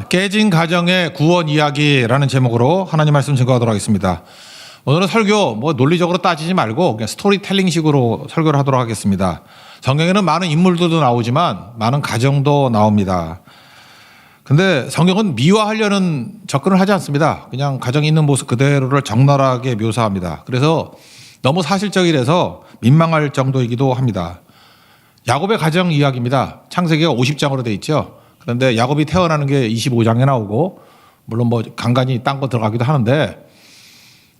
깨진 가정의 구원 이야기라는 제목으로 하나님 말씀 증거하도록 하겠습니다. 오늘은 설교 뭐 논리적으로 따지지 말고 그냥 스토리텔링식으로 설교를 하도록 하겠습니다. 성경에는 많은 인물들도 나오지만 많은 가정도 나옵니다. 근데 성경은 미화하려는 접근을 하지 않습니다. 그냥 가정이 있는 모습 그대로를 적나라하게 묘사합니다. 그래서 너무 사실적이라서 민망할 정도이기도 합니다. 야곱의 가정 이야기입니다. 창세기가 50장으로 돼 있죠. 그런데 야곱이 태어나는 게 25장에 나오고 물론 뭐 간간히 딴 거 들어가기도 하는데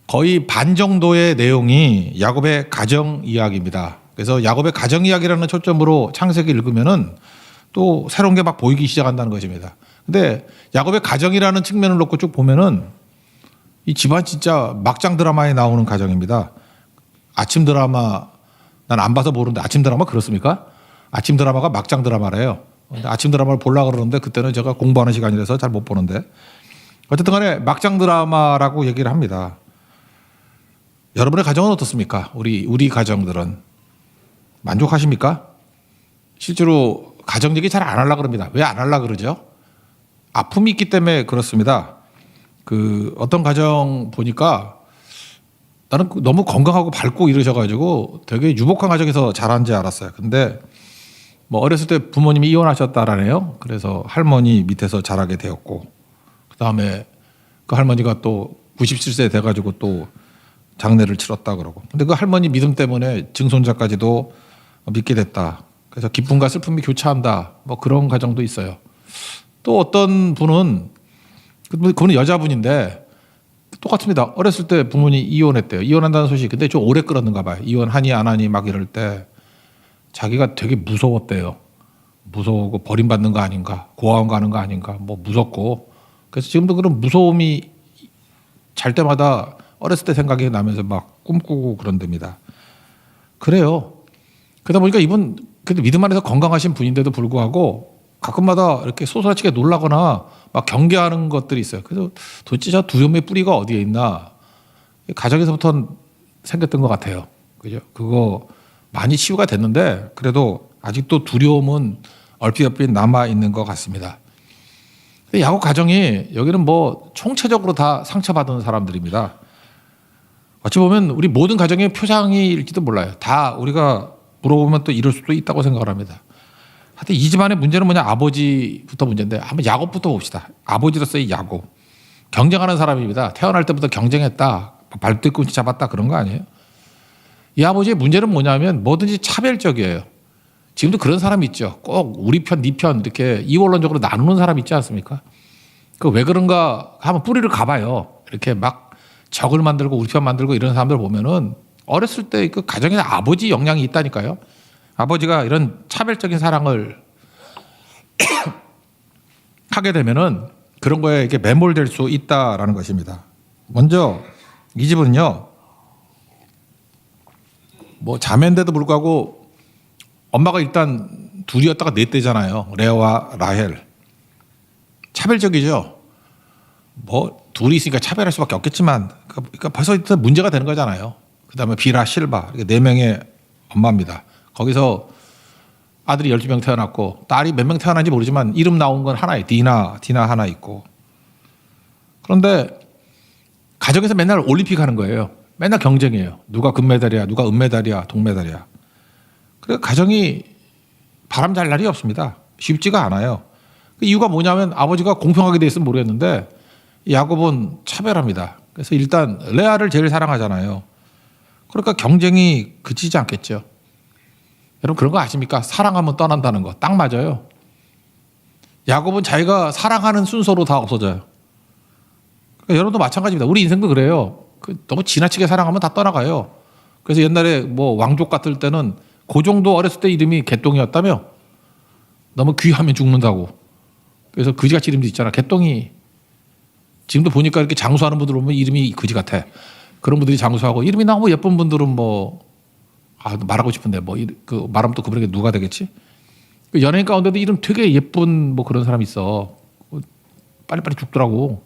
거의 반 정도의 내용이 야곱의 가정 이야기입니다. 그래서 야곱의 가정 이야기라는 초점으로 창세기 읽으면은 또 새로운 게 막 보이기 시작한다는 것입니다. 근데 야곱의 가정이라는 측면을 놓고 쭉 보면은 이 집안 진짜 막장 드라마에 나오는 가정입니다. 아침 드라마 난 안 봐서 모르는데 아침 드라마 그렇습니까? 아침 드라마가 막장 드라마래요. 아침 드라마를 보려고 그러는데 그때는 제가 공부하는 시간이라서 잘 못 보는데 어쨌든 간에 막장 드라마라고 얘기를 합니다. 여러분의 가정은 어떻습니까? 우리 가정들은 만족하십니까? 실제로 가정 얘기 잘 안 하려고 그럽니다. 왜 안 하려고 그러죠? 아픔이 있기 때문에 그렇습니다. 어떤 가정 보니까 나는 너무 건강하고 밝고 이러셔가지고 되게 유복한 가정에서 자란 줄 알았어요. 근데 뭐 어렸을 때 부모님이 이혼하셨다라네요. 그래서 할머니 밑에서 자라게 되었고 그다음에 그 할머니가 또 97세 돼가지고 또 장례를 치렀다 그러고 근데 그 할머니 믿음 때문에 증손자까지도 믿게 됐다. 그래서 기쁨과 슬픔이 교차한다. 뭐 그런 가정도 있어요. 또 어떤 분은 그분은 여자분인데 똑같습니다. 어렸을 때 부모님이 이혼했대요. 이혼한다는 소식. 근데 좀 오래 끌었는가 봐요. 이혼하니 안 하니 막 이럴 때 자기가 되게 무서웠대요. 무서우고 버림받는 거 아닌가, 고아원 가는 거 아닌가, 뭐 무섭고. 그래서 지금도 그런 무서움이 잘 때마다 어렸을 때 생각이 나면서 막 꿈꾸고 그런답니다. 그래요. 그러다 보니까 이분 그래도 믿음 안에서 건강하신 분인데도 불구하고 가끔마다 이렇게 소스라치게 놀라거나 막 경계하는 것들이 있어요. 그래서 도대체 저 두려움의 뿌리가 어디에 있나? 가정에서부터 생겼던 것 같아요. 그죠? 그거 많이 치유가 됐는데 그래도 아직도 두려움은 얼핏 남아 있는 것 같습니다. 야곱 가정이 여기는 뭐 총체적으로 다 상처받은 사람들입니다. 어찌 보면 우리 모든 가정의 표상일지도 몰라요. 다 우리가 물어보면 또 이럴 수도 있다고 생각을 합니다. 하여튼 이 집안의 문제는 뭐냐? 아버지부터 문제인데 한번 야곱부터 봅시다. 아버지로서의 야곱. 경쟁하는 사람입니다. 태어날 때부터 경쟁했다. 발뒤꿈치 잡았다 그런 거 아니에요? 이 아버지의 문제는 뭐냐면 뭐든지 차별적이에요. 지금도 그런 사람이 있죠. 꼭 우리 편, 네 편 이렇게 이원론적으로 나누는 사람 있지 않습니까? 그 왜 그런가 한번 뿌리를 가봐요. 이렇게 막 적을 만들고 우리 편 만들고 이런 사람들 보면은 어렸을 때 그 가정에 아버지 영향이 있다니까요. 아버지가 이런 차별적인 사랑을 하게 되면은 그런 거에 이렇게 매몰될 수 있다라는 것입니다. 먼저 이 집은요, 뭐 자매인데도 불구하고 엄마가 일단 둘이었다가 넷째잖아요. 레아와 라헬. 차별적이죠. 뭐 둘이 있으니까 차별할 수밖에 없겠지만, 그러니까 벌써 문제가 되는 거잖아요. 그다음에 비라, 실바 이렇게 4명의 엄마입니다. 거기서 아들이 12명 태어났고 딸이 몇 명 태어난지 모르지만 이름 나온 건 하나예요. 디나 하나 있고. 그런데 가정에서 맨날 올림픽 하는 거예요. 맨날 경쟁이에요. 누가 금메달이야, 누가 은메달이야, 동메달이야. 그래서 가정이 바람 잘 날이 없습니다. 쉽지가 않아요. 그 이유가 뭐냐면 아버지가 공평하게 돼 있으면 모르겠는데 야곱은 차별합니다. 그래서 일단 레아를 제일 사랑하잖아요. 그러니까 경쟁이 그치지 않겠죠. 여러분 그런 거 아십니까? 사랑하면 떠난다는 거 딱 맞아요. 야곱은 자기가 사랑하는 순서로 다 없어져요. 그러니까 여러분도 마찬가지입니다. 우리 인생도 그래요. 너무 지나치게 사랑하면 다 떠나가요. 그래서 옛날에 뭐 왕족 같을 때는 고종도 어렸을 때 이름이 개똥이었다며. 너무 귀하면 죽는다고. 그래서 그지같이 이름도 있잖아. 개똥이. 지금도 보니까 이렇게 장수하는 분들 보면 이름이 그지 같아. 그런 분들이 장수하고 이름이 나오고 예쁜 분들은 뭐 말하고 싶은데 뭐 그 말하면 또 그분에게 누가 되겠지? 그 연예인 가운데도 이름 되게 예쁜 뭐 그런 사람이 있어. 빨리빨리 죽더라고.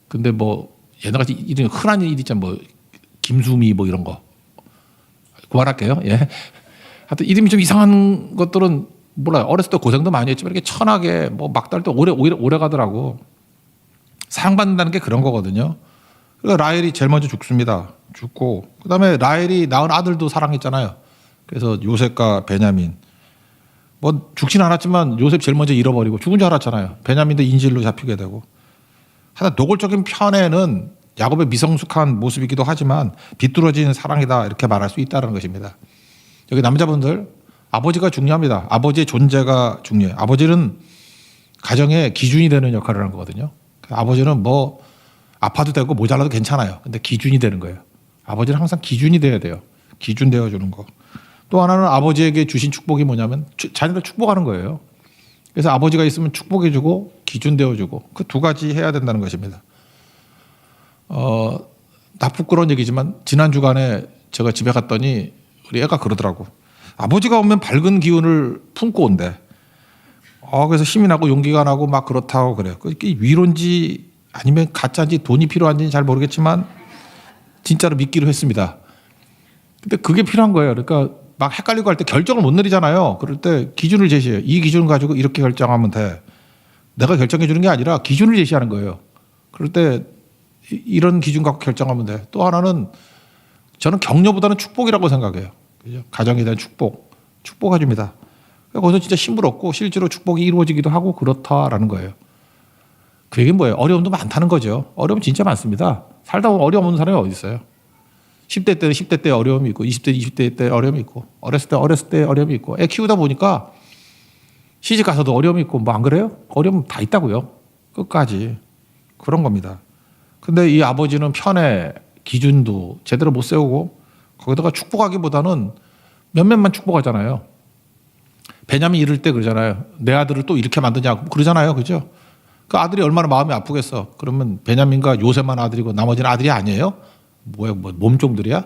근데 뭐 옛날같이 이름 흔한 일 있잖아. 뭐 김수미 뭐 이런 거. 그만할게요. 예. 하여튼 이름이 좀 이상한 것들은 몰라요. 어렸을 때 고생도 많이 했지만 이렇게 천하게 뭐 막달 때 오래 가더라고. 사랑받는다는 게 그런 거거든요. 그러니까 라헬이 제일 먼저 죽습니다. 죽고 그다음에 라헬이 낳은 아들도 사랑했잖아요. 그래서 요셉과 베냐민. 뭐 죽진 않았지만 요셉 제일 먼저 잃어버리고 죽은 줄 알았잖아요. 베냐민도 인질로 잡히게 되고. 하여튼 노골적인 편에는 야곱의 미성숙한 모습이기도 하지만 비뚤어진 사랑이다 이렇게 말할 수 있다는 것입니다. 여기 남자분들 아버지가 중요합니다. 아버지의 존재가 중요해요. 아버지는 가정의 기준이 되는 역할을 하는 거거든요. 아버지는 뭐 아파도 되고 모자라도 괜찮아요. 근데 기준이 되는 거예요. 아버지는 항상 기준이 돼야 돼요. 기준 되어주는 거. 또 하나는 아버지에게 주신 축복이 뭐냐면 자녀를 축복하는 거예요. 그래서 아버지가 있으면 축복해주고 기준 되어주고 그 두 가지 해야 된다는 것입니다. 나 부끄러운 얘기지만 지난 주간에 제가 집에 갔더니 우리 애가 그러더라고. 아버지가 오면 밝은 기운을 품고 온대. 그래서 힘이 나고 용기가 나고 막 그렇다고 그래요. 그게 위로인지 아니면 가짜인지 돈이 필요한지 잘 모르겠지만 진짜로 믿기로 했습니다. 근데 그게 필요한 거예요. 그러니까 막 헷갈리고 할 때 결정을 못 내리잖아요. 그럴 때 기준을 제시해요. 이 기준을 가지고 이렇게 결정하면 돼. 내가 결정해 주는 게 아니라 기준을 제시하는 거예요. 그럴 때 이런 기준 갖고 결정하면 돼. 또 하나는 저는 격려보다는 축복이라고 생각해요. 그죠? 가정에 대한 축복해 줍니다. 거기서 진짜 힘을 얻고 실제로 축복이 이루어지기도 하고 그렇다라는 거예요. 그 얘기는 뭐예요? 어려움도 많다는 거죠. 어려움 진짜 많습니다. 살다 보면 어려움 없는 사람이 어디 있어요? 10대 때는 10대 때 어려움이 있고 20대 20대 때 어려움이 있고 어렸을 때 어려움이 있고 애 키우다 보니까 시집 가서도 어려움이 있고 뭐 안 그래요? 어려움 다 있다고요. 끝까지. 그런 겁니다. 근데 이 아버지는 편에 기준도 제대로 못 세우고 거기다가 축복하기보다는 몇몇만 축복하잖아요. 베냐민 이럴 때 그러잖아요. 내 아들을 또 이렇게 만드냐고 그러잖아요. 그죠? 그 아들이 얼마나 마음이 아프겠어. 그러면 베냐민과 요셉만 아들이고 나머지는 아들이 아니에요? 뭐야, 뭐 몸종들이야?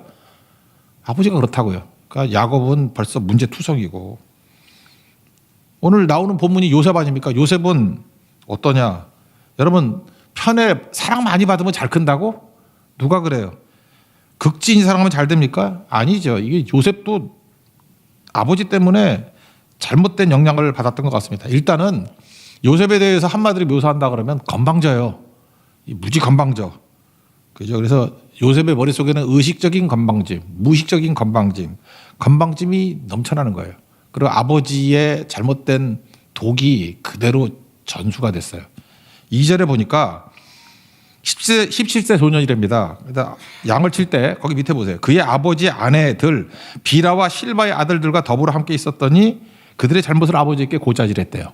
아버지가 그렇다고요. 그러니까 야곱은 벌써 문제투성이고. 오늘 나오는 본문이 요셉 아닙니까? 요셉은 어떠냐? 여러분 편에 사랑 많이 받으면 잘 큰다고? 누가 그래요? 극진히 사랑하면 잘 됩니까? 아니죠. 이게 요셉도 아버지 때문에 잘못된 영향을 받았던 것 같습니다. 일단은 요셉에 대해서 한마디로 묘사한다 그러면 건방져요. 무지 건방져. 그죠? 그래서 요셉의 머릿속에는 의식적인 건방짐, 무의식적인 건방짐, 건방짐이 넘쳐나는 거예요. 그리고 아버지의 잘못된 독이 그대로 전수가 됐어요. 2절에 보니까 17세 소년이랍니다. 그래서 양을 칠 때 거기 밑에 보세요. 그의 아버지의 아내들 비라와 실바의 아들들과 더불어 함께 있었더니 그들의 잘못을 아버지에게 고자질했대요.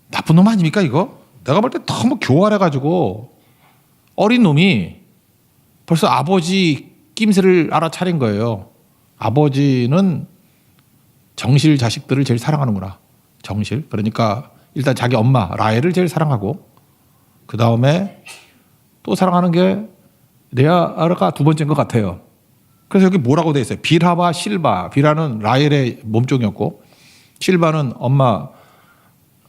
나쁜 놈 아닙니까 이거? 내가 볼 때 너무 교활해가지고 어린 놈이 벌써 아버지 낌새를 알아차린 거예요. 아버지는 정실 자식들을 제일 사랑하는구나. 정실. 그러니까 일단 자기 엄마 라헬을 제일 사랑하고 그 다음에 또 사랑하는 게 레아가 두 번째인 것 같아요. 그래서 여기 뭐라고 돼 있어요? 비라와 실바. 비라는 라헬의 몸종이었고 실바는 엄마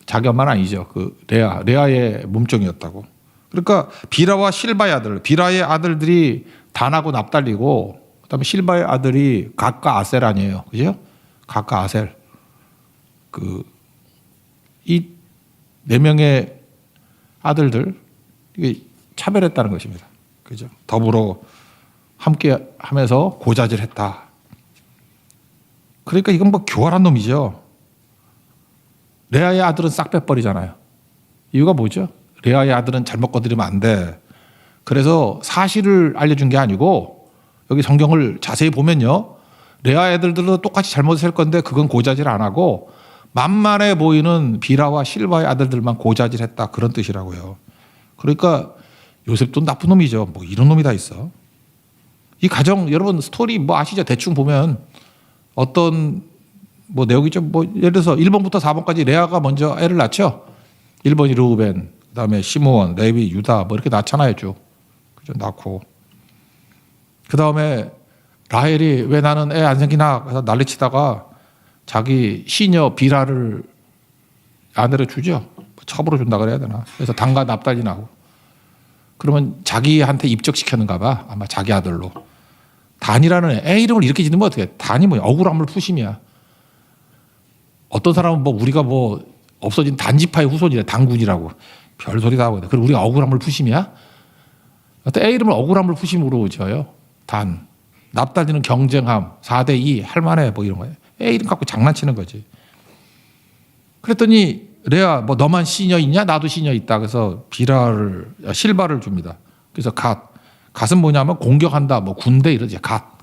자기 엄마는 아니죠. 그 레아의 몸종이었다고. 그러니까 비라와 실바의 아들, 비라의 아들들이 단하고 납달리고 그다음에 실바의 아들이 각과 아셀 아니에요, 그죠? 각과 아셀. 이 네 명의 아들들 이게 차별했다는 것입니다, 그죠? 더불어 함께 하면서 고자질했다. 그러니까 이건 뭐 교활한 놈이죠. 레아의 아들은 싹 빼버리잖아요. 이유가 뭐죠? 레아의 아들은 잘못 건드리면 안 돼. 그래서 사실을 알려준 게 아니고 여기 성경을 자세히 보면요. 레아의 아들들도 똑같이 잘못을 할 건데 그건 고자질 안 하고 만만해 보이는 비라와 실바의 아들들만 고자질했다. 그런 뜻이라고요. 그러니까 요셉도 나쁜 놈이죠. 뭐 이런 놈이 다 있어. 이 가정 여러분 스토리 뭐 아시죠? 대충 보면 어떤 뭐 내용이죠. 뭐 예를 들어서 1번부터 4번까지 레아가 먼저 애를 낳죠. 1번이 르우벤, 그다음에 시므온, 레위, 유다 뭐 이렇게 낳잖아요, 쭉. 그죠? 낳고. 그다음에 라헬이 왜 나는 애 안 생기나 해서 난리치다가 자기 시녀 비라를 아내로 주죠. 첩으로 준다 그래야 되나. 그래서 단과 납달리 나고. 그러면 자기한테 입적시켰는가 봐. 아마 자기 아들로. 단이라는 애 이름을 이렇게 짓는 건 어떻게 해? 단이 뭐야? 억울함을 푸심이야. 어떤 사람은 뭐 우리가 뭐 없어진 단지파의 후손이래, 단군이라고. 별 소리 다 하고. 그리고 우리가 억울함을 푸심이야? 또 A 이름을 억울함을 푸심으로 지어요. 단. 납달리는 경쟁함, 4대2 할만해 뭐 이런 거예요. A 이름 갖고 장난치는 거지. 그랬더니 레아 뭐 너만 시녀 있냐? 나도 시녀 있다. 그래서 실바를 줍니다. 그래서 갓은 뭐냐면 공격한다, 뭐 군대 이러지. 갓.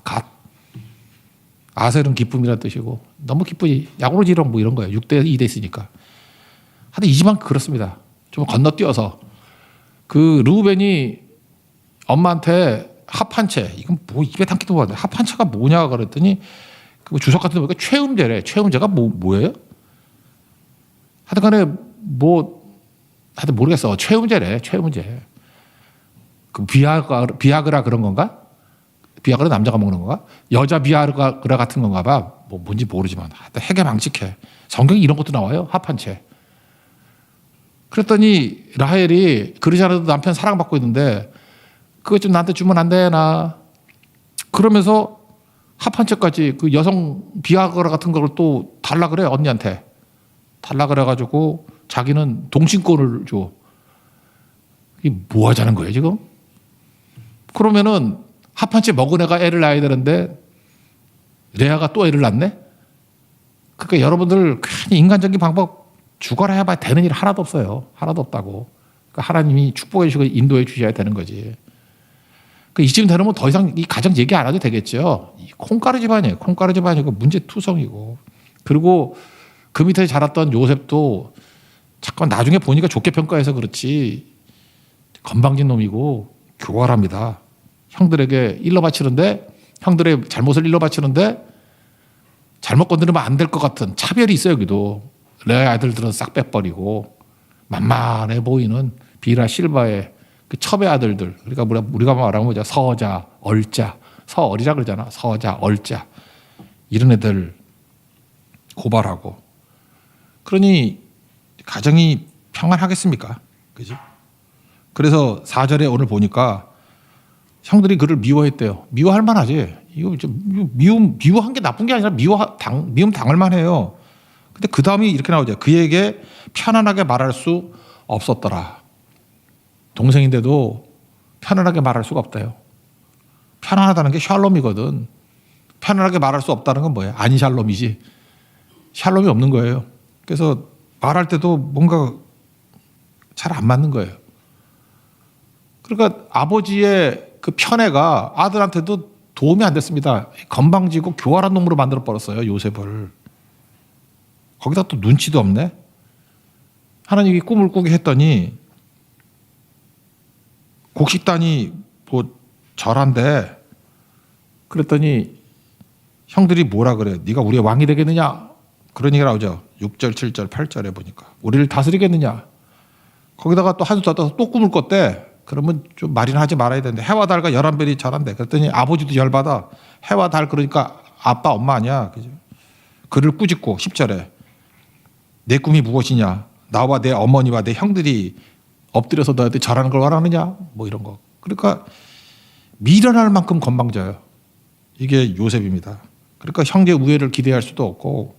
아셀은 기쁨이라는 뜻이고 너무 기쁘지. 야구로지롱 뭐 이런 거예요. 6대2 돼 있으니까. 하여튼 이 집안 그렇습니다. 좀 건너뛰어서 그 르우벤이 엄마한테 합한채, 이건 뭐 입에 담기도 못하는데 합한채가 뭐냐 그랬더니 그 주석 같은 데 보니까 최음제래. 최음제가 뭐예요? 하여튼간에 하여튼 모르겠어. 최음제래. 최음제. 그 비아그라 그런 건가? 비아그라 남자가 먹는 건가? 여자 비아그라 같은 건가 봐. 뭐 뭔지 모르지만 하여튼 해괴망측해. 성경에 이런 것도 나와요. 합한채. 그랬더니 라헬이 그러지 않아도 남편 사랑받고 있는데 그거 좀 나한테 주면 안 되나? 그러면서 합한채까지 그 여성 비아그라 같은 걸 또 달라 그래. 언니한테. 달라 그래가지고 자기는 동신권을 줘. 이게 뭐 하자는 거예요 지금? 그러면은 합한채 먹은 애가 애를 낳아야 되는데 레아가 또 애를 낳네? 그러니까 여러분들 괜히 인간적인 방법 죽어라 해봐야 되는 일 하나도 없어요. 하나도 없다고. 그러니까 하나님이 축복해 주시고 인도해 주셔야 되는 거지. 이쯤 되면 더 이상 이 가정 얘기 안 해도 되겠죠. 콩가루 집안이에요. 콩가루 집안이고 문제투성이고. 그리고 그 밑에 자랐던 요셉도 잠깐 나중에 보니까 좋게 평가해서 그렇지 건방진 놈이고 교활합니다. 형들에게 일러 바치는데 형들의 잘못을 일러 바치는데 잘못 건드리면 안 될 것 같은 차별이 있어요. 여기도. 레아의 아들들은 싹 빼버리고 만만해 보이는 비라 실바의 그 첩의 아들들. 그러니까 우리가 말하면 뭐죠? 서자, 얼자. 서얼이라 그러잖아. 서자, 얼자. 이런 애들 고발하고. 그러니 가정이 평안하겠습니까? 그죠? 그래서 4절에 오늘 보니까 형들이 그를 미워했대요. 미워할 만하지. 이거 미워한 게 나쁜 게 아니라 미움 당할 만해요. 근데 그 다음이 이렇게 나오죠. 그에게 편안하게 말할 수 없었더라. 동생인데도 편안하게 말할 수가 없대요. 편안하다는 게 샬롬이거든. 편안하게 말할 수 없다는 건 뭐예요? 안샬롬이지. 샬롬이 없는 거예요. 그래서 말할 때도 뭔가 잘 안 맞는 거예요. 그러니까 아버지의 그 편애가 아들한테도 도움이 안 됐습니다. 건방지고 교활한 놈으로 만들어 버렸어요. 요셉을. 거기다 또 눈치도 없네. 하나님이 꿈을 꾸게 했더니 곡식단이 뭐 절한데 그랬더니 형들이 뭐라 그래요? 네가 우리의 왕이 되겠느냐? 그런 얘기가 나오죠. 6절, 7절, 8절에 보니까. 우리를 다스리겠느냐? 거기다가 또 한 수 더 떠서 또 꿈을 꿨대. 그러면 좀 말이나 하지 말아야 되는데 해와 달과 11별이 절한대. 그랬더니 아버지도 열받아. 해와 달 그러니까 아빠 엄마 아니야. 그죠? 그를 꾸짖고 10절에 내 꿈이 무엇이냐? 나와 내 어머니와 내 형들이 엎드려서 너한테 절하는 걸 원하느냐? 뭐 이런 거. 그러니까 미련할 만큼 건방져요. 이게 요셉입니다. 그러니까 형제 우애를 기대할 수도 없고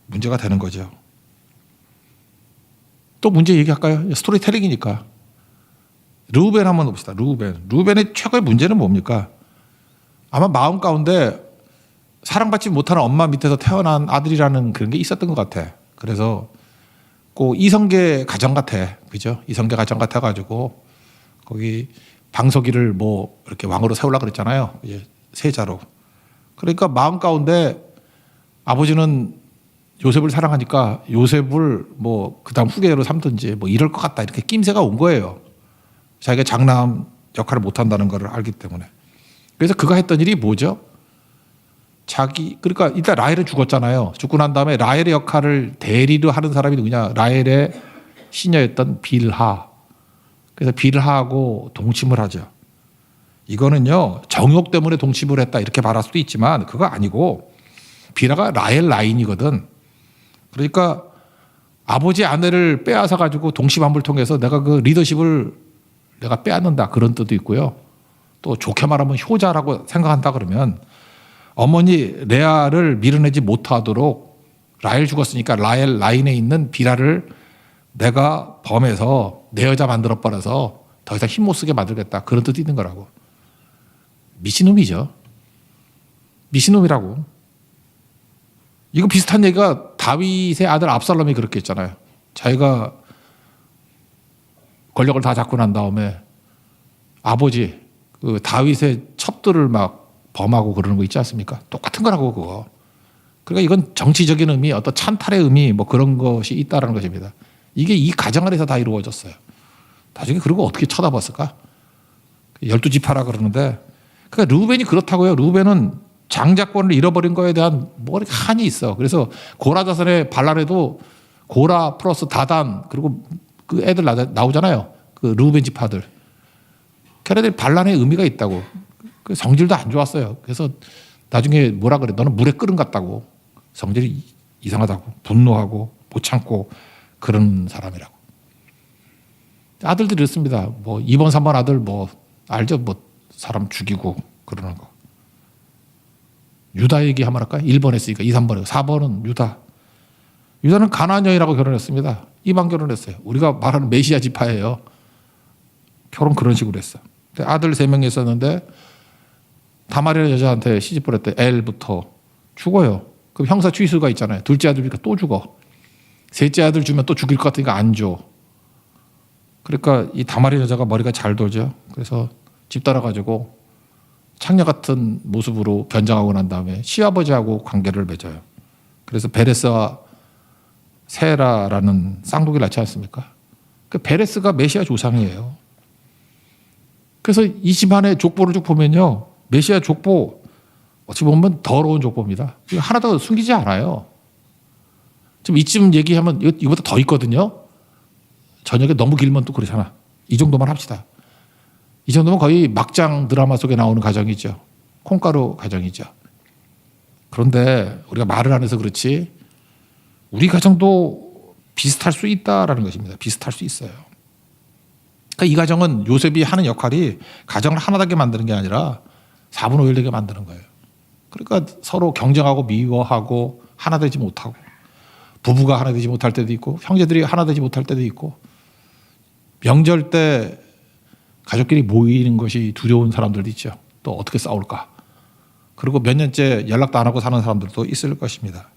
문제가 되는 거죠. 또 문제 얘기할까요? 스토리텔링이니까. 르우벤 한번 봅시다. 르우벤의 최고의 문제는 뭡니까? 아마 마음 가운데 사랑받지 못하는 엄마 밑에서 태어난 아들이라는 그런 게 있었던 것 같아. 그래서 꼭 이성계 가정 같아. 그죠? 이성계 가정 같아가지고 거기 방석이를 뭐 이렇게 왕으로 세우려고 그랬잖아요. 이제 세자로. 그러니까 마음 가운데 아버지는 요셉을 사랑하니까 요셉을 뭐 그다음 후계자로 삼든지 뭐 이럴 것 같다. 이렇게 낌새가 온 거예요. 자기가 장남 역할을 못한다는 걸 알기 때문에. 그래서 그가 했던 일이 뭐죠? 그러니까 일단 라헬은 죽었잖아요. 죽고 난 다음에 라헬의 역할을 대리로 하는 사람이 누구냐? 라헬의 시녀였던 빌하. 그래서 빌하하고 동침을 하죠. 이거는요 정욕 때문에 동침을 했다 이렇게 말할 수도 있지만 그거 아니고 빌하가 라헬 라인이거든. 그러니까 아버지 아내를 빼앗아 가지고 동침함을 통해서 내가 그 리더십을 내가 빼앗는다 그런 뜻도 있고요. 또 좋게 말하면 효자라고 생각한다 그러면 어머니 레아를 밀어내지 못하도록 라헬 죽었으니까 라헬 라인에 있는 비라를 내가 범해서 내 여자 만들어 버려서 더 이상 힘 못 쓰게 만들겠다. 그런 뜻이 있는 거라고. 미친놈이죠. 미친놈이라고. 이거 비슷한 얘기가 다윗의 아들 압살롬이 그렇게 했잖아요. 자기가 권력을 다 잡고 난 다음에 아버지 그 다윗의 첩들을 막 범하고 그러는 거 있지 않습니까? 똑같은 거라고 그거. 그러니까 이건 정치적인 의미, 어떤 찬탈의 의미 뭐 그런 것이 있다라는 것입니다. 이게 이 가정 안에서 다 이루어졌어요. 나중에 그러고 어떻게 쳐다봤을까? 12지파라 그러는데 그러니까 루벤이 그렇다고요. 루벤은 장자권을 잃어버린 거에 대한 뭐 이렇게 한이 있어. 그래서 고라 자손의 반란에도 고라 플러스 다단 그리고 그 애들 나오잖아요. 그 루벤 지파들. 걔네들 반란의 의미가 있다고. 그 성질도 안 좋았어요. 그래서 나중에 뭐라 그래? 너는 물에 끓은 같다고. 성질이 이상하다고. 분노하고 못 참고 그런 사람이라고. 아들들이 있습니다. 뭐 2번, 3번 아들 뭐 알죠? 뭐 사람 죽이고 그러는 거. 유다 얘기하면 할까요? 1번 했으니까 2, 3번이고 4번은 유다. 유다는 가나안 여인하고 결혼했습니다. 이방 결혼했어요. 우리가 말하는 메시아 지파예요. 결혼 그런 식으로 했어. 아들 3명이 있었는데 다말이라는 여자한테 시집 보냈대. 엘부터 죽어요. 그럼 형사 취수가 있잖아요. 둘째 아들이니까 또 죽어. 셋째 아들 주면 또 죽일 것 같으니까 안 줘. 그러니까 이 다말이 여자가 머리가 잘 돌죠. 그래서 집 따라가지고 창녀 같은 모습으로 변장하고 난 다음에 시아버지하고 관계를 맺어요. 그래서 베레스와 세라라는 쌍둥이를 낳지 않습니까? 그 베레스가 메시아 조상이에요. 그래서 이 집안의 족보를 쭉 보면요. 메시아 족보 어찌 보면 더러운 족보입니다. 하나도 숨기지 않아요. 지금 이쯤 얘기하면 이거보다 더 있거든요. 저녁에 너무 길면 또 그렇잖아. 이 정도만 합시다. 이 정도면 거의 막장 드라마 속에 나오는 가정이죠. 콩가루 가정이죠. 그런데 우리가 말을 안 해서 그렇지 우리 가정도 비슷할 수 있다라는 것입니다. 비슷할 수 있어요. 그러니까 이 가정은 요셉이 하는 역할이 가정을 하나 되게 만드는 게 아니라 4분의 1 되게 만드는 거예요. 그러니까 서로 경쟁하고 미워하고 하나 되지 못하고 부부가 하나 되지 못할 때도 있고 형제들이 하나 되지 못할 때도 있고 명절 때 가족끼리 모이는 것이 두려운 사람들도 있죠. 또 어떻게 싸울까. 그리고 몇 년째 연락도 안 하고 사는 사람들도 있을 것입니다.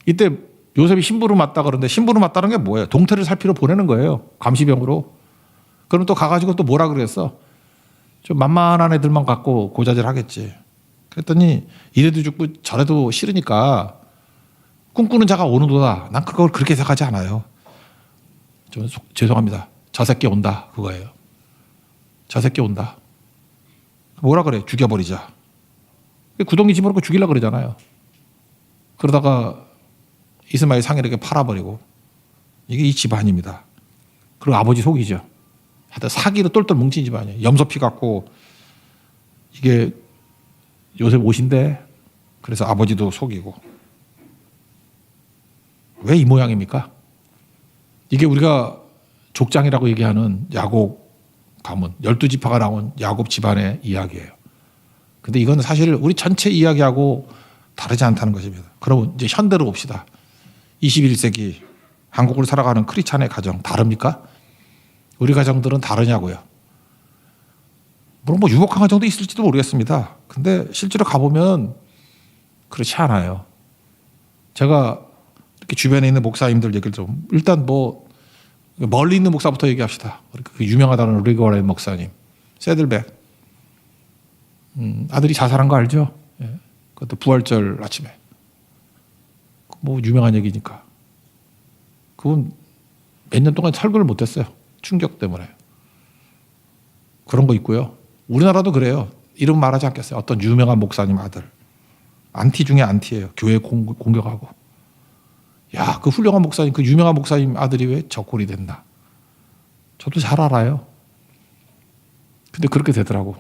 이때 요셉이 신부를 맞다 그러는데 신부를 맞다는 게 뭐예요? 동태를 살피러 보내는 거예요. 감시병으로. 그럼 또 가가지고 또 뭐라 그랬어? 좀 만만한 애들만 갖고 고자질 하겠지. 그랬더니 이래도 죽고 저래도 싫으니까 꿈꾸는 자가 오는도다. 난 그걸 그렇게 생각하지 않아요. 좀 죄송합니다. 저 새끼 온다. 그거예요. 저 새끼 온다. 뭐라 그래? 죽여버리자. 구덩이 집어넣고 죽이려고 그러잖아요. 그러다가 이스마엘 상인에게 팔아버리고 이게 이 집안입니다. 그리고 아버지 속이죠. 하여튼 사기로 똘똘 뭉친 집안이에요. 염소피 갖고 이게 요셉 옷인데 그래서 아버지도 속이고 왜 이 모양입니까? 이게 우리가 족장이라고 얘기하는 야곱 가문 12지파가 나온 야곱 집안의 이야기예요. 근데 이건 사실 우리 전체 이야기하고 다르지 않다는 것입니다. 그럼 이제 현대로 봅시다. 21세기 한국을 살아가는 크리스찬의 가정 다릅니까? 우리 가정들은 다르냐고요. 물론 뭐 유복한 가정도 있을지도 모르겠습니다. 근데 실제로 가보면 그렇지 않아요. 제가 이렇게 주변에 있는 목사님들 얘기를 좀 일단 뭐 멀리 있는 목사부터 얘기합시다. 그 유명하다는 리거레 목사님, 새들백 아들이 자살한 거 알죠? 예. 그것도 부활절 아침에 뭐 유명한 얘기니까 그분 몇 년 동안 설교를 못했어요. 충격 때문에. 그런 거 있고요. 우리나라도 그래요. 이름 말하지 않겠어요. 어떤 유명한 목사님 아들. 안티 중에 안티예요. 교회 공격하고. 야, 그 훌륭한 목사님, 그 유명한 목사님 아들이 왜 저 꼴이 됐나. 저도 잘 알아요. 근데 그렇게 되더라고.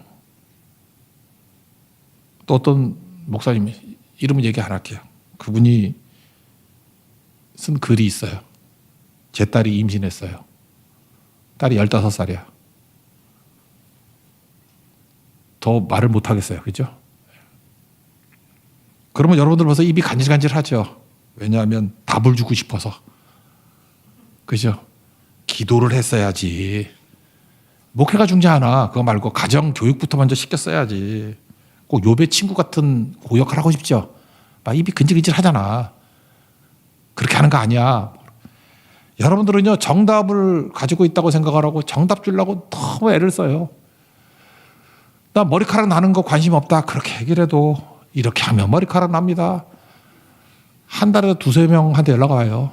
또 어떤 목사님, 이름은 얘기 안 할게요. 그분이 쓴 글이 있어요. 제 딸이 임신했어요. 딸이 15살이야. 더 말을 못 하겠어요. 그죠? 그러면 여러분들 벌써 입이 간질간질하죠. 왜냐하면 답을 주고 싶어서. 그죠? 기도를 했어야지. 목회가 중요하지 않아. 그거 말고 가정 교육부터 먼저 시켰어야지. 꼭 욥의 친구 같은 고역을 하고 싶죠. 막 입이 근질근질 하잖아. 그렇게 하는 거 아니야. 여러분들은요, 정답을 가지고 있다고 생각을 하고 정답 주려고 너무 애를 써요. 나 머리카락 나는 거 관심 없다. 그렇게 얘기를 해도 이렇게 하면 머리카락 납니다. 한 달에 두세 명한테 연락 와요.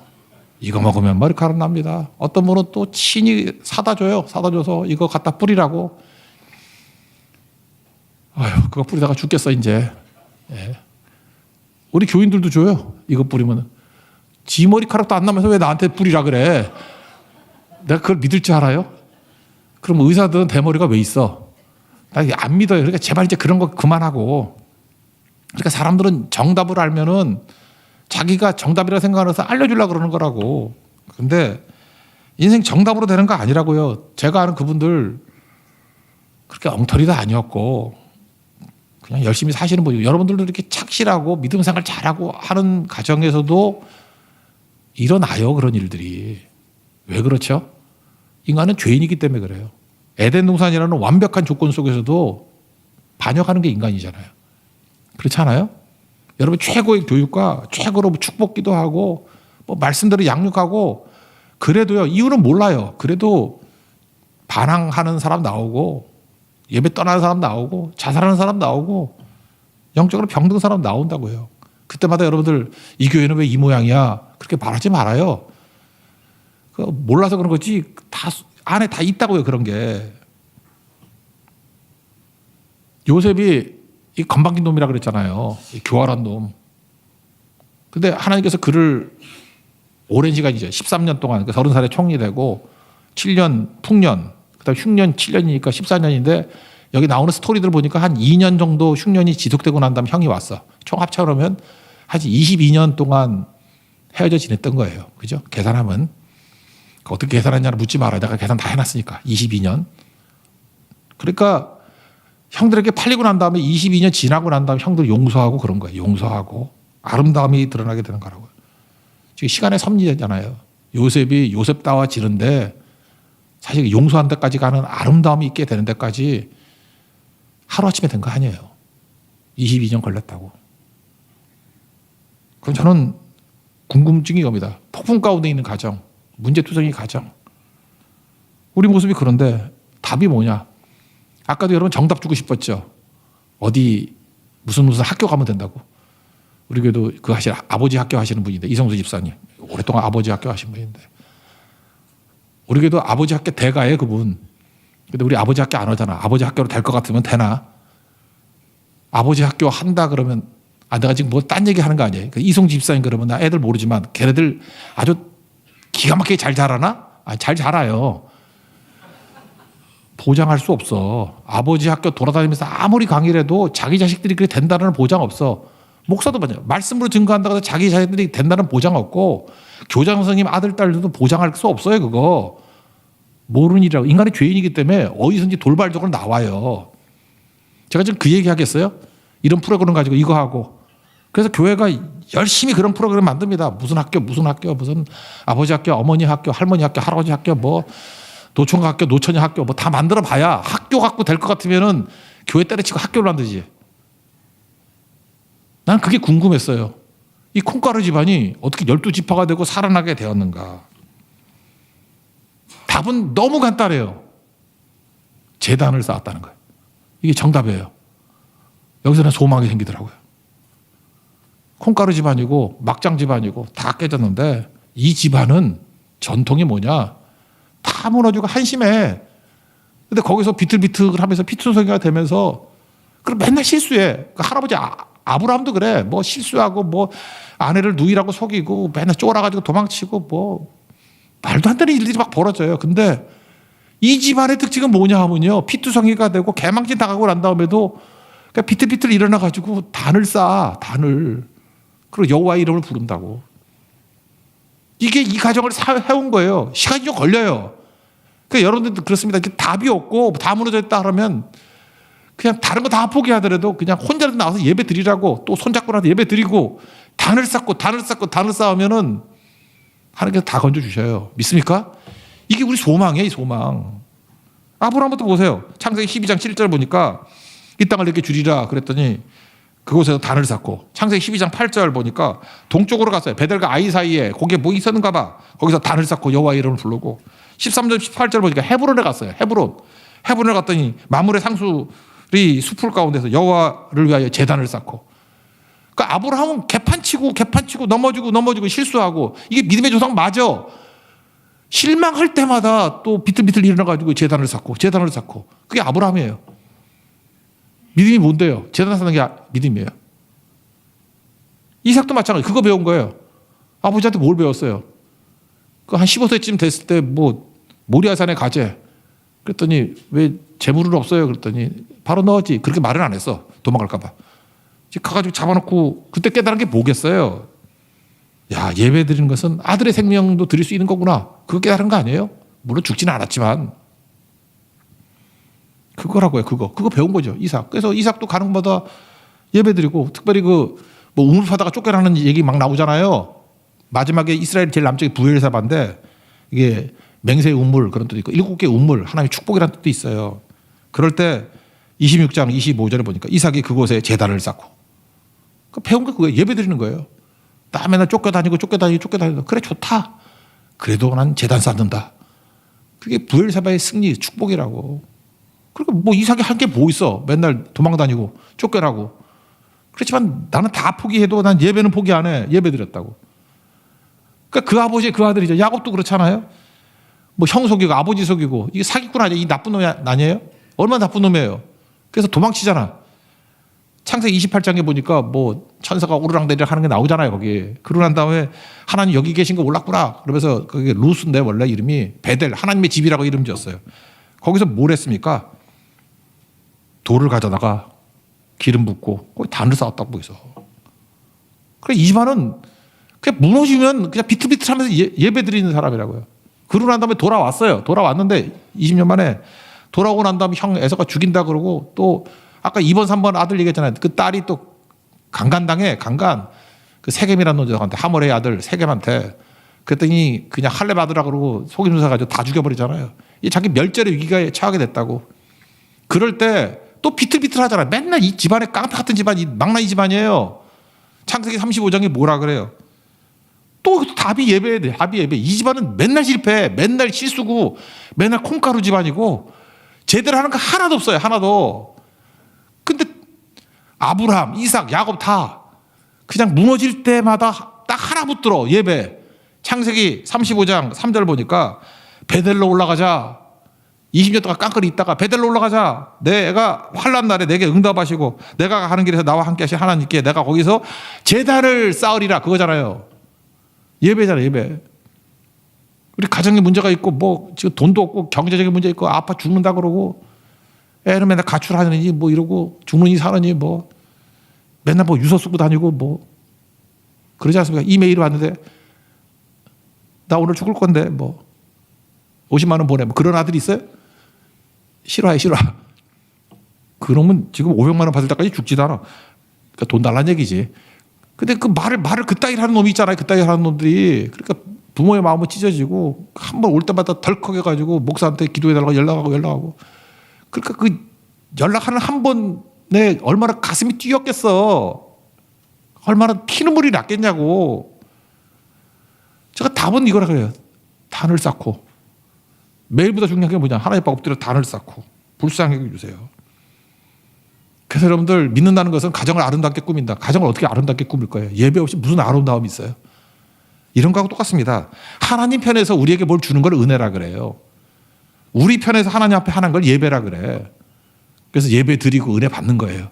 이거 먹으면 머리카락 납니다. 어떤 분은 또 친히 사다 줘요. 사다 줘서 이거 갖다 뿌리라고. 아유, 그거 뿌리다가 죽겠어, 이제. 예. 우리 교인들도 줘요. 이거 뿌리면. 지 머리카락도 안 나면서 왜 나한테 뿌리라 그래? 내가 그걸 믿을 줄 알아요? 그럼 의사들은 대머리가 왜 있어? 나 안 믿어요. 그러니까 제발 이제 그런 거 그만하고. 그러니까 사람들은 정답을 알면은 자기가 정답이라고 생각해서 알려주려고 그러는 거라고. 근데 인생 정답으로 되는 거 아니라고요. 제가 아는 그분들 그렇게 엉터리도 아니었고 그냥 열심히 사시는 분이고, 여러분들도 이렇게 착실하고 믿음 생활 잘하고 하는 가정에서도 일어나요. 그런 일들이. 왜 그렇죠? 인간은 죄인이기 때문에 그래요. 에덴 동산이라는 완벽한 조건 속에서도 반역하는 게 인간이잖아요. 그렇지 않아요? 여러분, 최고의 교육과 최고로 축복기도 하고 뭐 말씀대로 양육하고, 그래도요, 이유는 몰라요. 그래도 반항하는 사람 나오고 예배 떠나는 사람 나오고 자살하는 사람 나오고 영적으로 병든 사람 나온다고요. 그때마다 여러분들 이 교회는 왜 이 모양이야? 그렇게 말하지 말아요. 몰라서 그런 거지 다 안에 다 있다고요. 그런 게. 요셉이 이 건방진 놈이라 그랬잖아요. 이 교활한 놈. 근데 하나님께서 그를 오랜 시간이죠. 13년 동안 30살에 총리 되고 7년 풍년, 그다음에 흉년 7년이니까 14년인데 여기 나오는 스토리들 보니까 한 2년 정도 흉년이 지속되고 난 다음에 형이 왔어. 총 합쳐놓으면 한 22년 동안 헤어져 지냈던 거예요. 그죠? 계산하면. 어떻게 계산했냐를 묻지 말아요. 내가 계산 다 해놨으니까. 22년. 그러니까 형들에게 팔리고 난 다음에 22년 지나고 난 다음에 형들 용서하고 그런 거예요. 용서하고 아름다움이 드러나게 되는 거라고요. 지금 시간의 섭리잖아요. 요셉이 요셉다워지는데 사실 용서한 데까지 가는 아름다움이 있게 되는 데까지 하루아침에 된 거 아니에요. 22년 걸렸다고. 그럼 저는 궁금증이 옵니다. 폭풍 가운데 있는 가정, 문제투성이 가정. 우리 모습이 그런데 답이 뭐냐? 아까도 여러분 정답 주고 싶었죠. 어디 무슨 학교 가면 된다고. 우리 교회도 그 하실 아버지 학교 하시는 분인데, 이성수 집사님 오랫동안 아버지 학교 하신 분인데, 우리 교회도 아버지 학교 대가예요, 그분. 근데 우리 아버지 학교 안 하잖아. 아버지 학교로 될 것 같으면 되나? 아버지 학교 한다 그러면 내가 지금 뭐 딴 얘기 하는 거 아니에요? 이성수 집사님 그러면 나 애들 모르지만 걔네들 아주 기가 막히게 잘 자라나? 잘 자라요. 보장할 수 없어. 아버지 학교 돌아다니면서 아무리 강의를 해도 자기 자식들이 그렇게 된다는 보장 없어. 목사도 맞아요. 말씀으로 증거한다고 해서 자기 자식들이 된다는 보장 없고, 교장 선생님 아들 딸들도 보장할 수 없어요. 그거 모르는 일이라고. 인간이 죄인이기 때문에 어디선지 돌발적으로 나와요. 제가 지금 그 얘기 하겠어요? 이런 프로그램 가지고 이거 하고. 그래서 교회가 열심히 그런 프로그램 만듭니다. 무슨 학교 무슨 아버지 학교, 어머니 학교, 할머니 학교, 할아버지 학교, 뭐 노총각 학교, 노처녀 학교 뭐 다 만들어 봐야 학교 갖고 될 것 같으면은 교회 때려치고 학교를 만들지. 난 그게 궁금했어요. 이 콩가루 집안이 어떻게 12지파가 되고 살아나게 되었는가. 답은 너무 간단해요. 재단을 쌓았다는 거예요. 이게 정답이에요. 여기서는 소망이 생기더라고요. 콩가루 집안이고 막장 집안이고 다 깨졌는데, 이 집안은 전통이 뭐냐? 다 무너지고 한심해. 근데 거기서 비틀비틀 하면서 피투성이가 되면서 그럼 맨날 실수해. 그 할아버지 아브라함도 그래. 뭐 실수하고 뭐 아내를 누이라고 속이고 맨날 쫄아가지고 도망치고 뭐 말도 안 되는 일들이 막 벌어져요. 근데 이 집안의 특징은 뭐냐 하면요, 피투성이가 되고 개망신 당하고 난 다음에도 그러니까 비틀비틀 일어나가지고 단을 쌓아. 단을. 그리고 여호와의 이름을 부른다고. 이게 이 가정을 해온 거예요. 시간이 좀 걸려요. 그러니까 여러분들도 그렇습니다. 답이 없고 다 무너져 있다 그러면 그냥 다른 거 다 포기하더라도 그냥 혼자라도 나와서 예배 드리라고, 또 손잡고라도 예배 드리고 단을 쌓고 단을 쌓으면은 하나님께서 다 건져주셔요. 믿습니까? 이게 우리 소망이에요. 이 소망. 아브라함부터 보세요. 창세기 12장 7절 보니까 이 땅을 내게 주리라 그랬더니 그곳에서 단을 쌓고, 창세기 12장 8절 보니까 동쪽으로 갔어요. 베델과 아이 사이에 거기에 뭐 있었는가 봐. 거기서 단을 쌓고 여호와의 이름을 부르고, 13절 18절 보니까 헤브론에 갔어요. 헤브론에 갔더니 만물의 상수리 숲풀 가운데서 여호와를 위하여 제단을 쌓고. 그러니까 아브라함은 개판치고 넘어지고 실수하고, 이게 믿음의 조상 맞아. 실망할 때마다 또 비틀비틀 일어나가지고 제단을 쌓고. 그게 아브라함이에요. 믿음이 뭔데요? 제단 쌓는 게 믿음이에요. 이삭도 마찬가지. 그거 배운 거예요. 아버지한테 뭘 배웠어요? 한 15세쯤 됐을 때 모리아산에 가재. 그랬더니 왜 재물은 없어요? 그랬더니 바로 넣었지. 그렇게 말은 안 했어. 도망갈까 봐. 가가지고 잡아놓고 그때 깨달은 게 뭐겠어요? 야, 예배 드리는 것은 아들의 생명도 드릴 수 있는 거구나. 그거 깨달은 거 아니에요? 물론 죽지는 않았지만. 그거라고요. 그거 배운 거죠. 이삭. 그래서 이삭도 가는 곳마다 예배 드리고, 특별히 우물파다가 쫓겨나는 얘기 막 나오잖아요. 마지막에 이스라엘 제일 남쪽에 부엘사바인데, 이게 맹세의 우물 그런 뜻도 있고 7개 우물, 하나님의 축복이라는 뜻도 있어요. 그럴 때 26장 25절에 보니까 이삭이 그곳에 제단을 쌓고. 배운 게 그거예요. 예배 드리는 거예요. 나 맨날 쫓겨다니고. 그래, 좋다. 그래도 난 제단 쌓는다. 그게 부엘사바의 승리, 축복이라고. 그러니까 이삭이 한 게 뭐 있어. 맨날 도망다니고 쫓겨나고. 그렇지만 나는 다 포기해도 난 예배는 포기 안 해. 예배 드렸다고. 그러니까 그 아버지 그 아들이죠. 야곱도 그렇잖아요. 형 속이고 아버지 속이고, 이게 사기꾼 아니에요? 이 나쁜 놈이 아니에요? 얼마나 나쁜 놈이에요? 그래서 도망치잖아. 창세기 28장에 보니까 천사가 오르락내리락 하는 게 나오잖아요. 거기. 그러고 난 다음에 하나님 여기 계신 거 몰랐구나. 그러면서 그게 루스인데 원래 이름이 베델, 하나님의 집이라고 이름 지었어요. 거기서 뭘 했습니까? 돌을 가져다가 기름 붓고 거기 단을 쌓았다고 보이서. 그래, 이 집안은 그냥 무너지면 그냥 비틀비틀하면서 예배 드리는 사람이라고요. 그러고 난 다음에 돌아왔어요. 돌아왔는데 20년 만에 돌아오고 난 다음에 형 에서가 죽인다 그러고, 또 아까 2번 3번 아들 얘기했잖아요. 그 딸이 또 강간당해. 그 세겜이라는 놈한테, 하몰의 아들 세겜한테. 그랬더니 그냥 할례 받으라 그러고 속임수 가지고 다 죽여버리잖아요. 이 자기 멸절의 위기에 처하게 됐다고. 그럴 때 또 비틀비틀 하잖아요. 맨날 이 집안에 깡패 같은 집안이 망나니 집안이에요. 창세기 35장에 뭐라 그래요? 또 답이 예배에 돼. 답이 예배. 이 집안은 맨날 실패해. 맨날 실수고, 맨날 콩가루 집안이고, 제대로 하는 거 하나도 없어요. 하나도. 근데 아브라함, 이삭, 야곱 다 그냥 무너질 때마다 딱 하나 붙들어. 예배. 창세기 35장 3절 보니까 베델로 올라가자. 20년 동안 깡그리 있다가 베델로 올라가자. 내가 환난 날에 내게 응답하시고 내가 가는 길에서 나와 함께 하신 하나님께 내가 거기서 제단을 쌓으리라. 그거잖아요. 예배잖아요. 예배. 우리 가정에 문제가 있고 지금 돈도 없고 경제적인 문제 있고 아파 죽는다 그러고, 애는 맨날 가출하느니 이러고 죽느니 사느니 맨날 유서 쓰고 다니고 그러지 않습니까? 이메일이 왔는데 나 오늘 죽을 건데 50만 원 보내. 그런 아들이 있어요? 싫어해. 그놈은 지금 500만 원 받을 때까지 죽지도 않아. 그러니까 돈 달라는 얘기지. 근데 그 말을 그따위로 하는 놈이 있잖아요. 그따위로 하는 놈들이. 그러니까 부모의 마음은 찢어지고, 한 번 올 때마다 덜컥 해가지고 목사한테 기도해달라고 연락하고. 그러니까 그 연락하는 한 번에 얼마나 가슴이 뛰었겠어. 얼마나 피눈물이 났겠냐고. 제가 답은 이거라 그래요. 단을 쌓고. 매일보다 중요한 게 뭐냐? 하나님 밥 엎드려 단을 쌓고 불쌍히 여겨주세요. 그래서 여러분들, 믿는다는 것은 가정을 아름답게 꾸민다. 가정을 어떻게 아름답게 꾸밀 거예요? 예배 없이 무슨 아름다움이 있어요? 이런 거하고 똑같습니다. 하나님 편에서 우리에게 뭘 주는 걸 은혜라 그래요. 우리 편에서 하나님 앞에 하는 걸 예배라 그래. 그래서 예배 드리고 은혜 받는 거예요.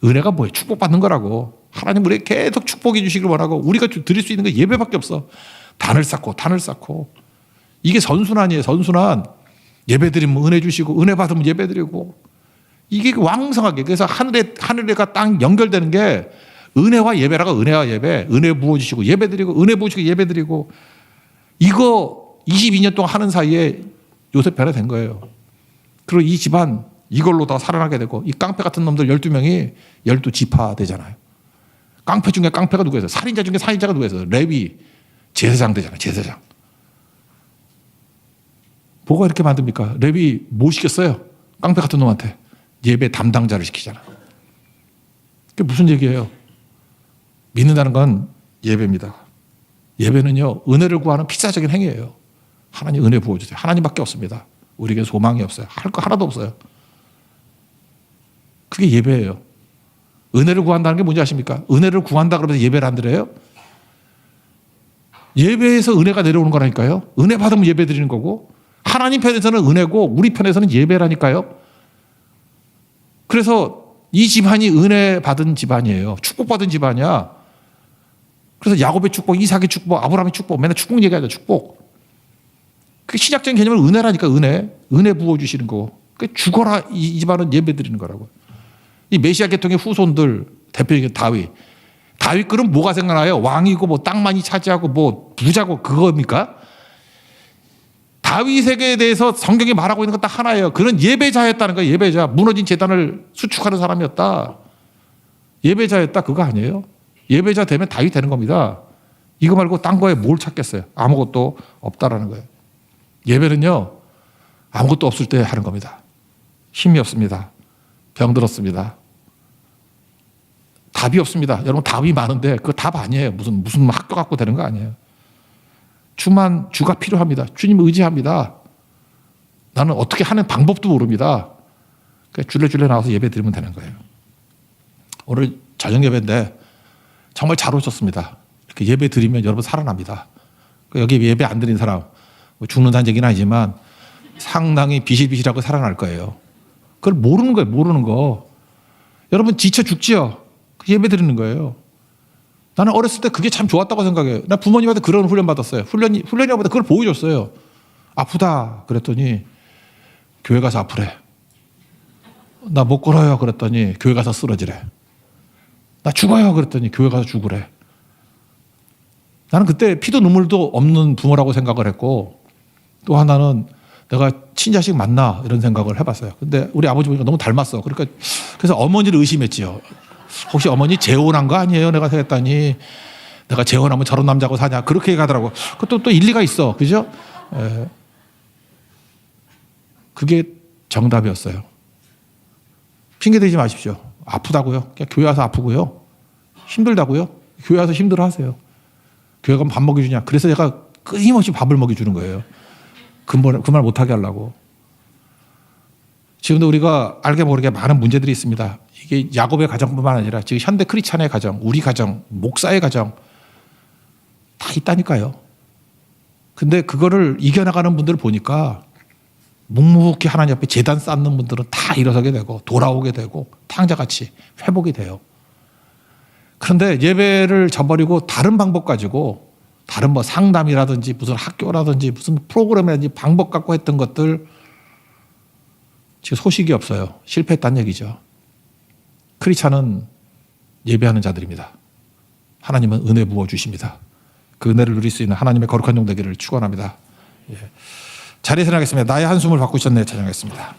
은혜가 뭐예요? 축복받는 거라고. 하나님 우리에게 계속 축복해 주시길 원하고, 우리가 드릴 수 있는 건 예배밖에 없어. 단을 쌓고. 이게 선순환이에요. 선순환. 예배 드리면 은혜 주시고, 은혜 받으면 예배 드리고. 이게 왕성하게. 그래서 하늘과 땅 연결되는 게 은혜와 예배라고. 은혜와 예배. 은혜 부어주시고 예배 드리고, 은혜 부어주시고 예배 드리고. 이거 22년 동안 하는 사이에 요새 변화된 거예요. 그리고 이 집안 이걸로 다 살아나게 되고 이 깡패 같은 놈들 12명이 12지파 되잖아요. 깡패 중에 깡패가 누가 있어요? 살인자 중에 살인자가 누가 있어요? 레위 제사장 되잖아요. 제사장. 뭐가 이렇게 만듭니까? 레위 뭐 시켰어요? 깡패 같은 놈한테 예배 담당자를 시키잖아. 그게 무슨 얘기예요? 믿는다는 건 예배입니다. 예배는요, 은혜를 구하는 필사적인 행위예요. 하나님 은혜 부어주세요. 하나님밖에 없습니다. 우리에게 소망이 없어요. 할 거 하나도 없어요. 그게 예배예요. 은혜를 구한다는 게 뭔지 아십니까? 은혜를 구한다 그러면서 예배를 안 드려요? 예배에서 은혜가 내려오는 거라니까요. 은혜 받으면 예배 드리는 거고, 하나님 편에서는 은혜고 우리 편에서는 예배라니까요. 그래서 이 집안이 은혜 받은 집안이에요. 축복받은 집안이야. 그래서 야곱의 축복, 이삭의 축복, 아브라함의 축복, 맨날 축복 얘기하죠. 축복. 그게 신약적인 개념은 은혜라니까. 은혜 부어주시는 거고. 그 죽어라 이 집안은 예배 드리는 거라고. 이 메시아 계통의 후손들 대표적인 다윗. 다윗 그럼 뭐가 생각나요? 왕이고 뭐 땅 많이 차지하고 뭐 부자고 그겁니까? 다윗에게 대해서 성경이 말하고 있는 건 딱 하나예요. 그는 예배자였다는 거예요. 예배자. 무너진 제단을 수축하는 사람이었다. 예배자였다. 그거 아니에요. 예배자 되면 다윗 되는 겁니다. 이거 말고 딴 거에 뭘 찾겠어요? 아무것도 없다라는 거예요. 예배는요, 아무것도 없을 때 하는 겁니다. 힘이 없습니다. 병들었습니다. 답이 없습니다. 여러분 답이 많은데 그거 답 아니에요. 무슨 학교 갖고 되는 거 아니에요. 주가 필요합니다. 주님 의지합니다. 나는 어떻게 하는 방법도 모릅니다. 그러니까 줄레줄레 나와서 예배 드리면 되는 거예요. 오늘 저녁 예배인데 정말 잘 오셨습니다. 이렇게 예배 드리면 여러분 살아납니다. 여기 예배 안 드린 사람 죽는다는 얘기는 아니지만 상당히 비실비실하고 살아날 거예요. 그걸 모르는 거예요. 모르는 거. 여러분 지쳐 죽지요. 예배 드리는 거예요. 나는 어렸을 때 그게 참 좋았다고 생각해요. 나 부모님한테 그런 훈련 받았어요. 훈련이라고 그걸 보여줬어요. 아프다 그랬더니 교회 가서 아프래. 나 못 걸어요 그랬더니 교회 가서 쓰러지래. 나 죽어요 그랬더니 교회 가서 죽으래. 나는 그때 피도 눈물도 없는 부모라고 생각을 했고, 또 하나는 내가 친자식 맞나 이런 생각을 해봤어요. 근데 우리 아버지 보니까 너무 닮았어. 그래서 어머니를 의심했지요. 혹시 어머니 재혼한 거 아니에요? 내가 생각했더니 내가 재혼하면 저런 남자하고 사냐 그렇게 얘기하더라고. 그것도 또 일리가 있어. 그죠? 그게 정답이었어요. 핑계대지 마십시오. 아프다고요? 그냥 교회 와서 아프고요. 힘들다고요? 교회 와서 힘들어 하세요. 교회 가면 밥 먹여주냐? 그래서 제가 끊임없이 밥을 먹여주는 거예요. 그 말 못하게 하려고. 지금도 우리가 알게 모르게 많은 문제들이 있습니다. 이게 야곱의 가정뿐만 아니라 지금 현대 크리스찬의 가정, 우리 가정, 목사의 가정 다 있다니까요. 근데 그거를 이겨나가는 분들을 보니까 묵묵히 하나님 앞에 제단 쌓는 분들은 다 일어서게 되고 돌아오게 되고 탕자같이 회복이 돼요. 그런데 예배를 저버리고 다른 방법 가지고 다른 뭐 상담이라든지 무슨 학교라든지 무슨 프로그램이라든지 방법 갖고 했던 것들 지금 소식이 없어요. 실패했다는 얘기죠. 크리스찬은 예배하는 자들입니다. 하나님은 은혜 부어주십니다. 그 은혜를 누릴 수 있는 하나님의 거룩한 종 되기를 축원합니다. 예. 자리에서 나가겠습니다. 나의 한숨을 바꾸셨네 찬양하겠습니다.